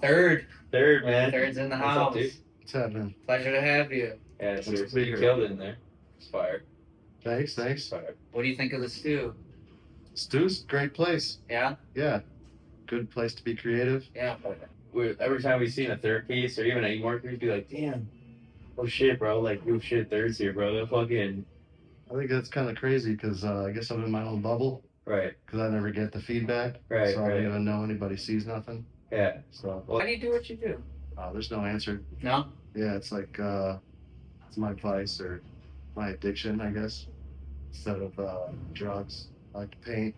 Third. Third, man. Third's in the What's house. up, dude? What's happening? Pleasure to have you. Yeah, Thanks seriously, to be you here. killed it in there. It's fire. Thanks. Fire. What do you think of the stew? Stu's great place. Yeah? Yeah, good place to be creative. Yeah. Every time we've seen a third piece or even a more piece, be like, damn, oh shit, bro. Like, oh shit, third's here, bro. They're fucking. I think that's kind of crazy because I guess I'm in my own bubble Right. because I never get the feedback. Right, So I right. don't even know anybody sees nothing. Yeah. So How do you do what you do? there's no answer. No? Yeah, it's like it's my vice or my addiction, I guess. Instead of drugs, I like to paint.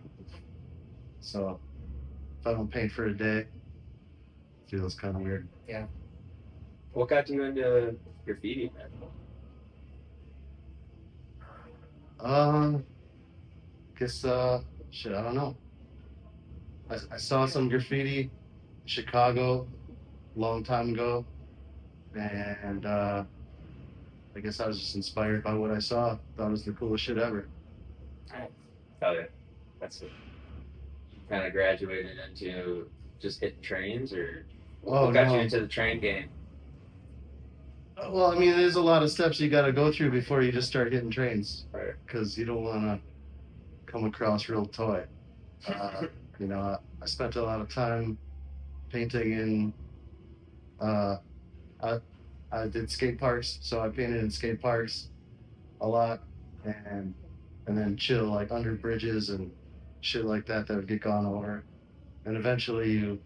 So if I don't paint for a day, it feels kind of weird. Yeah. What got you into graffiti, man? Guess shit, I don't know. I saw some graffiti in Chicago a long time ago, and I guess I was just inspired by what I saw. Thought it was the coolest shit ever. Oh yeah, that's it. You kind of graduated into just hitting trains, or what got you into the train game? Well, I mean, there's a lot of steps you got to go through before you just start hitting trains, Right. because you don't want to come across real toy. You know, I spent a lot of time painting in. I did skate parks, so I painted in skate parks a lot, and then chill like under bridges and shit like that would get gone over, and eventually you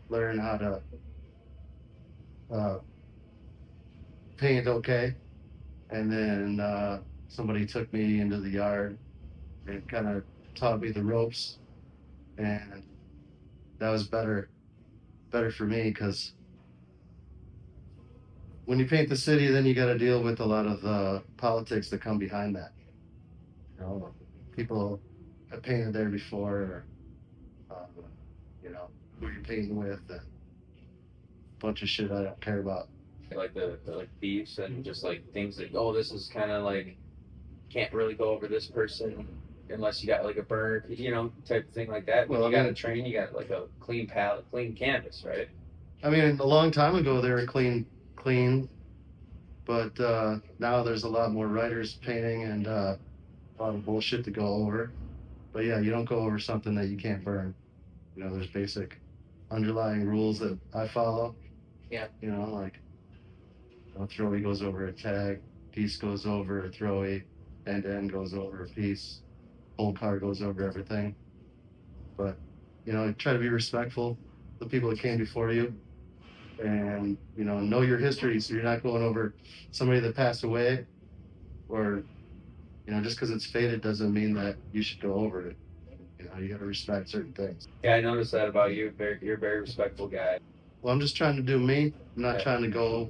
learn how to paint okay, and then somebody took me into the yard and kind of taught me the ropes, and that was better for me because when you paint the city, then you got to deal with a lot of the politics that come behind that. You know, people have painted there before, or you know, who you're painting with, and a bunch of shit I don't care about. Like the like beefs and just like things that this is kind of like can't really go over this person unless you got like a burner, type of thing like that. When you got a train, you got like a clean palette, clean canvas, right? I mean, a long time ago they were clean, but now there's a lot more writers painting and a lot of bullshit to go over. But yeah, you don't go over something that you can't burn. You know, there's basic underlying rules that I follow. Yeah. You know, like a throwy goes over a tag, piece goes over a throwy, end to end goes over a piece, whole car goes over everything. But you know, try to be respectful of the people that came before you, and you know your history, so you're not going over somebody that passed away, or just because it's faded doesn't mean that you should go over it. You know, you got to respect certain things. Yeah, I noticed that about you. You're a very respectful guy. Well, I'm just trying to do me. I'm not trying to go,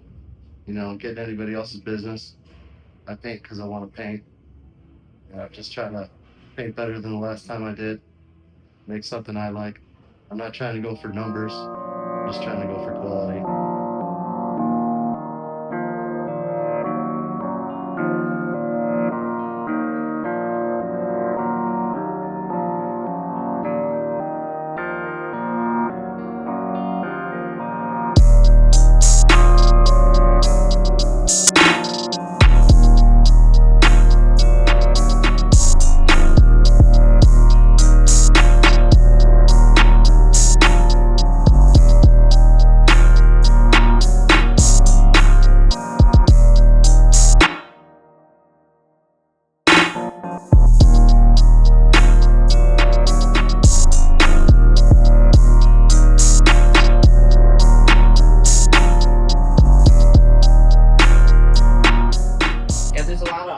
get in anybody else's business. I paint because I want to paint. I'm just trying to paint better than the last time I did. Make something I like. I'm not trying to go for numbers. I'm just trying to go for quality.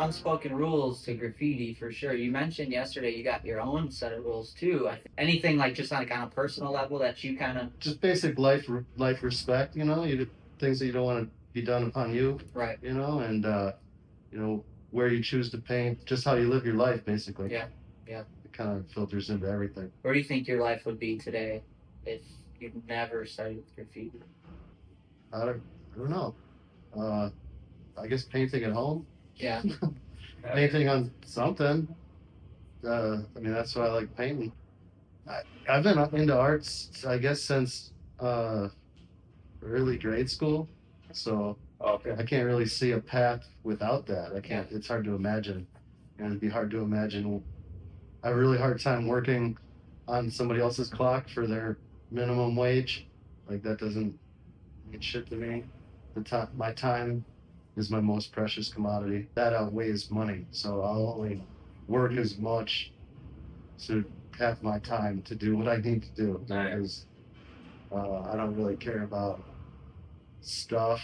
Unspoken rules to graffiti for sure. You mentioned yesterday you got your own set of rules too. Anything like just on a personal level that you kind of just basic life respect. You do things that you don't want to be done upon you. Right. And where you choose to paint, just how you live your life, basically. Yeah. It kind of filters into everything. Where do you think your life would be today if you never started with graffiti? I don't know. I guess painting at home. Yeah. Painting on something. That's why I like painting. I've been into arts, I guess, since early grade school, so Okay. I can't really see a path without that. I can't. It's hard to imagine, and it'd be hard to imagine. I have a really hard time working on somebody else's clock for their minimum wage. Like that doesn't mean shit to me. My time is my most precious commodity. That outweighs money. So I'll only work as much to have my time to do what I need to do. Nice. Because I don't really care about stuff,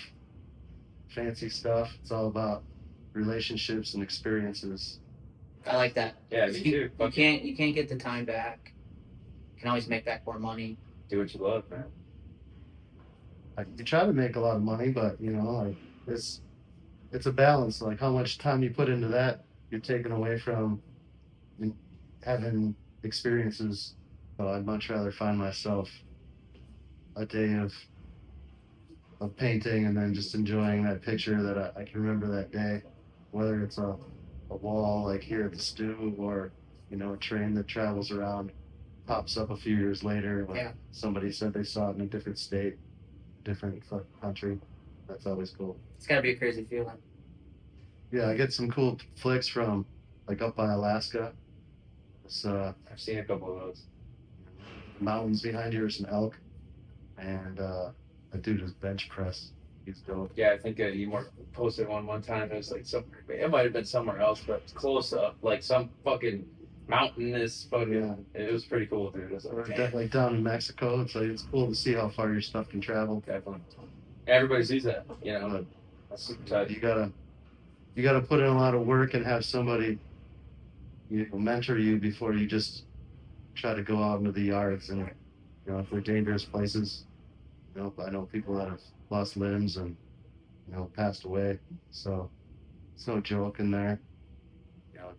fancy stuff. It's all about relationships and experiences. I like that. Yeah, me too. You can't get the time back. You can always make back more money. Do what you love, man. You try to make a lot of money, but you know, like it's a balance. Like how much time you put into that, you're taking away from having experiences. So I'd much rather find myself a day of painting and then just enjoying that picture that I can remember that day, whether it's a wall like here at the stew or you know a train that travels around, pops up a few years later when Yeah. somebody said they saw it in a different state, different country. That's always cool. It's gotta be a crazy feeling. Yeah, I get some cool flicks from like up by Alaska. It's I've seen a couple of those. mountains behind you, or some elk, and a dude does bench press. He's dope. Yeah, I think you posted one time. It was like somewhere. It might have been somewhere else, but it's close up, like some fucking mountainous fucking. Yeah. It was pretty cool, dude. It was Or like, like down in Mexico, it's cool to see how far your stuff can travel. definitely. Everybody sees that, you know. That's super tight. You gotta put in a lot of work and have somebody mentor you before you just try to go out into the yards. And you know, if they're dangerous places, you know, I know people that have lost limbs and you know passed away, so it's no joke in there. You know,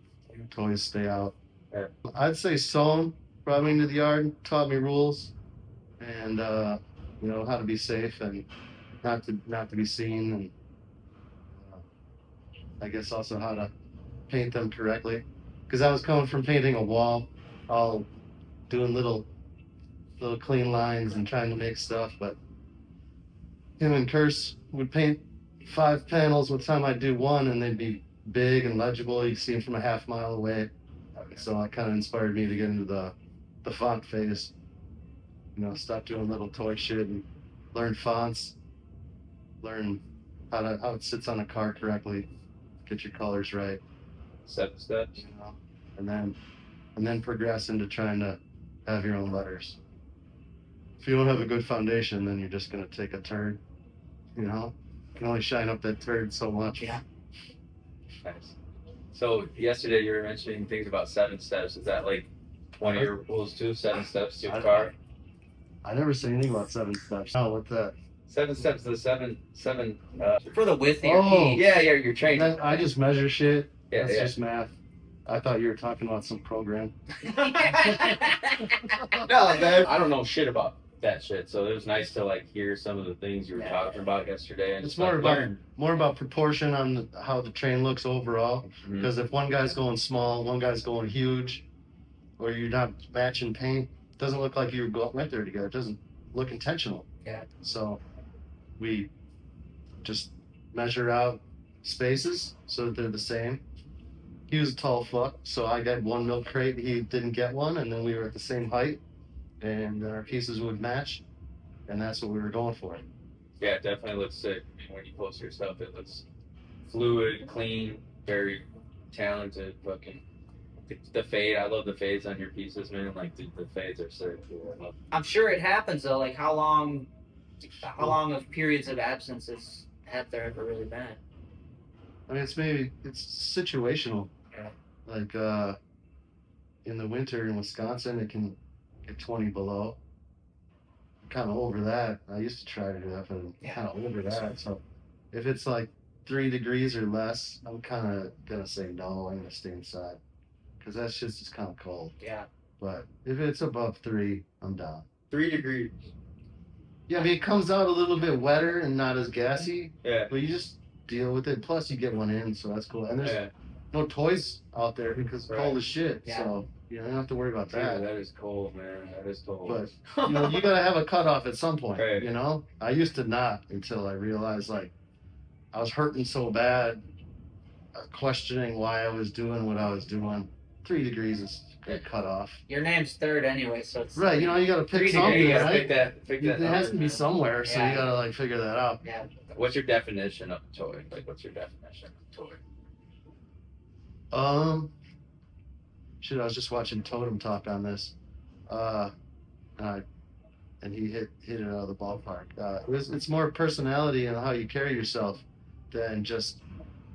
toys stay out. Yeah. I'd say Sohn brought me into the yard, taught me rules, and you know how to be safe and not to be seen, and I guess also how to paint them correctly. Because I was coming from painting a wall, all doing little clean lines and trying to make stuff, but him and Curse would paint 5 panels. One time I'd do one, and they'd be big and legible. You could see them from a half mile away. So it kind of inspired me to get into the font phase. You know, stop doing little toy shit and learn fonts, learn how it sits on a car correctly, get your colors right. 7 steps. You know, and then progress into trying to have your own letters. If you don't have a good foundation, then you're just gonna take a turn. You know, you can only shine up that turd so much. Yeah. Nice. So yesterday you were mentioning things about 7 steps. Is that like one of your rules too? 7 steps to your car. I never say anything about 7 steps. Oh, what's that? 7 steps to the seven. For the width of your Oh. piece. Yeah, you're training. I just measure shit. Yeah, That's yeah. just math. I thought you were talking about some program. No, man. I don't know shit about that shit. So it was nice to like hear some of the things you were talking about yesterday and It's just more like, about learn. more about proportion on how the train looks overall. Mhm. Because if one guy's going small, one guy's going huge, or you're not matching paint, it doesn't look like you went there together. It doesn't look intentional. Yeah. So we just measure out spaces so that they're the same. He was a tall fuck, so I got one milk crate. He didn't get one, and then we were at the same height, and our pieces would match, and that's what we were going for. Yeah, it definitely looks sick. I mean, when you post your stuff, it looks fluid, clean, very talented. Fucking the fade. I love the fades on your pieces, man. Like the fades are sick. I love I'm sure it happens though. Like how long of periods of absences have there ever really been? I mean, it's situational. Yeah. Like in the winter in Wisconsin, it can get 20 below. Kind of over that. I used to try to do that, but I'm kind of over that. So if it's like 3 degrees or less, I'm kind of gonna say no. I'm gonna stay inside because that's just kind of cold. Yeah. But if it's above 3, I'm down. 3 degrees. Yeah, I mean, it comes out a little bit wetter and not as gassy, Yeah. but you just deal with it. Plus, you get one in, so that's cool. And there's Yeah. no toys out there because it's Right. cold as shit. Yeah. So You don't have to worry about Dude, that. that is cold, man. That is cold. But you gotta have a cutoff at some point. Right. You know, I used to not until I realized like I was hurting so bad, questioning why I was doing what I was doing. 3 degrees is a cutoff. Your name's Third anyway, so it's Right. You know, you gotta pick 3 something, degrees, you gotta right? pick that It has to number, be man. somewhere, so Yeah. you gotta like figure that out. yeah. What's your definition of toy? Like, what's your definition of toy? Shit, I was just watching Totem talk on this, and he hit it out of the ballpark. It's more personality and how you carry yourself than just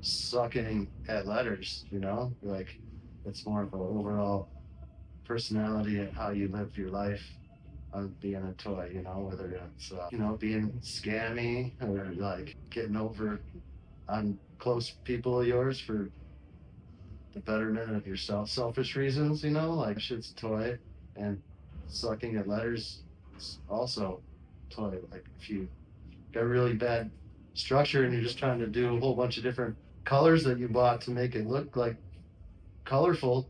sucking at letters. You know, like it's more of an overall personality and how you live your life on being a toy. You know, whether it's being scammy or like getting over on close people of yours for the betterment of yourself, selfish reasons, you know, like shit's toy, and sucking at letters is also toy. Like if you got really bad structure and you're just trying to do a whole bunch of different colors that you bought to make it look like colorful,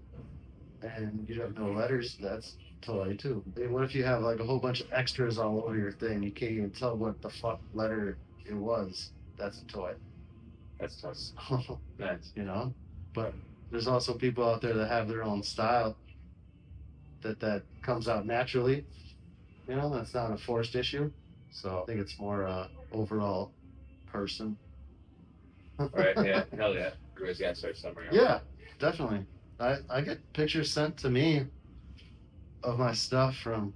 and you don't know letters, that's toy too. What if you have like a whole bunch of extras all over your thing? You can't even tell what the fuck letter it was. That's a toy. That's tough. Nice. You know, but there's also people out there that have their own style that comes out naturally. You know, that's not a forced issue. So I think it's more overall person. Right, yeah, hell yeah. Everybody's got to start somewhere. Yeah, definitely. I get pictures sent to me of my stuff from,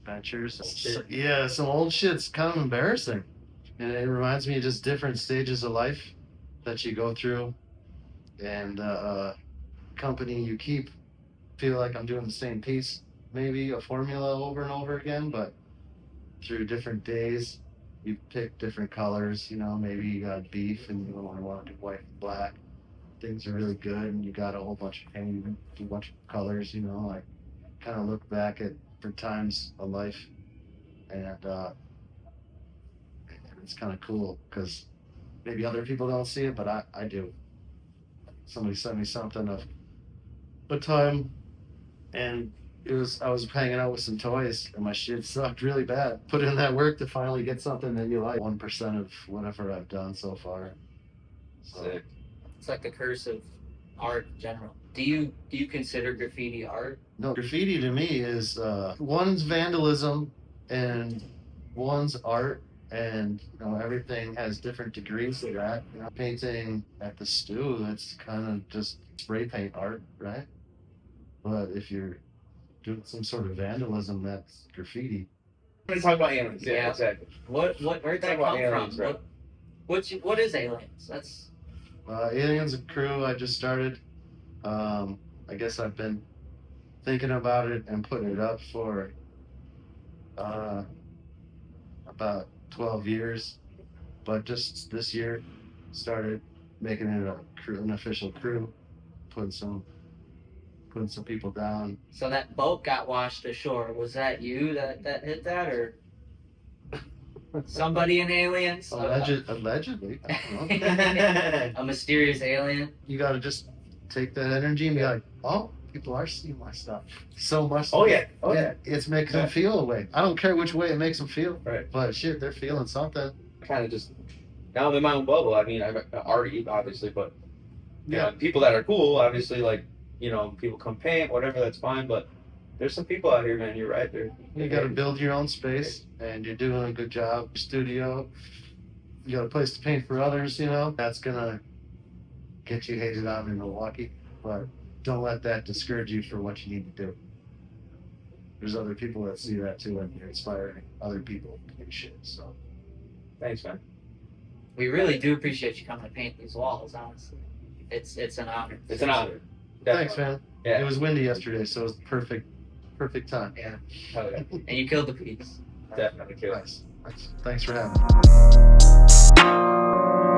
ventures. Shit. Yeah, some old shit's kind of embarrassing. And it reminds me of just different stages of life that you go through. And company you keep, feel like I'm doing the same piece, maybe a formula over and over again, but through different days, you pick different colors. Maybe you got beef and you only want to do white and black. Things are really good, and you got a whole bunch of paint, a bunch of colors. Like kind of look back at different times of life, and it's kind of cool because maybe other people don't see it, but I do. Somebody sent me something of a time, and I was hanging out with some toys, and my shit sucked really bad. Put in that work to finally get something that you like. 1% of whatever I've done so far. So, Sick. It's like the curse of art in general. Do you consider graffiti art? no, graffiti to me is one's vandalism and one's art. And everything has different degrees of that. Painting at the stew, that's kind of just spray paint art, right? But if you're doing some sort of vandalism, that's graffiti. Let's talk about aliens. Yeah, Yeah. exactly. Where'd that Talk about come aliens, from? right? What is aliens? That's Aliens and Crew, I just started. I guess I've been thinking about it and putting it up for about 12 years, but just this year started making it an official crew, putting some people down. so that boat got washed ashore. Was that you that hit that, or somebody in aliens? Allegedly, I don't know. A mysterious alien. You got to just take that energy and be like, oh, people are seeing my stuff so much. Oh yeah. Oh yeah. It's making them feel a way. I don't care which way it makes them feel, Right. but shit, they're feeling something. Kind of just now I'm in my own bubble. I mean, I'm arty, obviously, but Yeah. people that are cool, obviously, like people come paint, whatever, that's fine. But there's some people out here, man. You're right. You got to build your own space, and you're doing a good job. Studio, you got a place to paint for others. That's gonna get you hated on in Milwaukee, but don't let that discourage you for what you need to do. There's other people that see that too, and you're inspiring other people to do shit. So, Thanks, man. We really do appreciate you coming to paint these walls. Honestly, it's an honor. It's an honor. thanks, man. Yeah. It was windy yesterday, so it was perfect time. Yeah, Hell yeah. and you killed the piece. Definitely kill. Nice. Thanks for having me.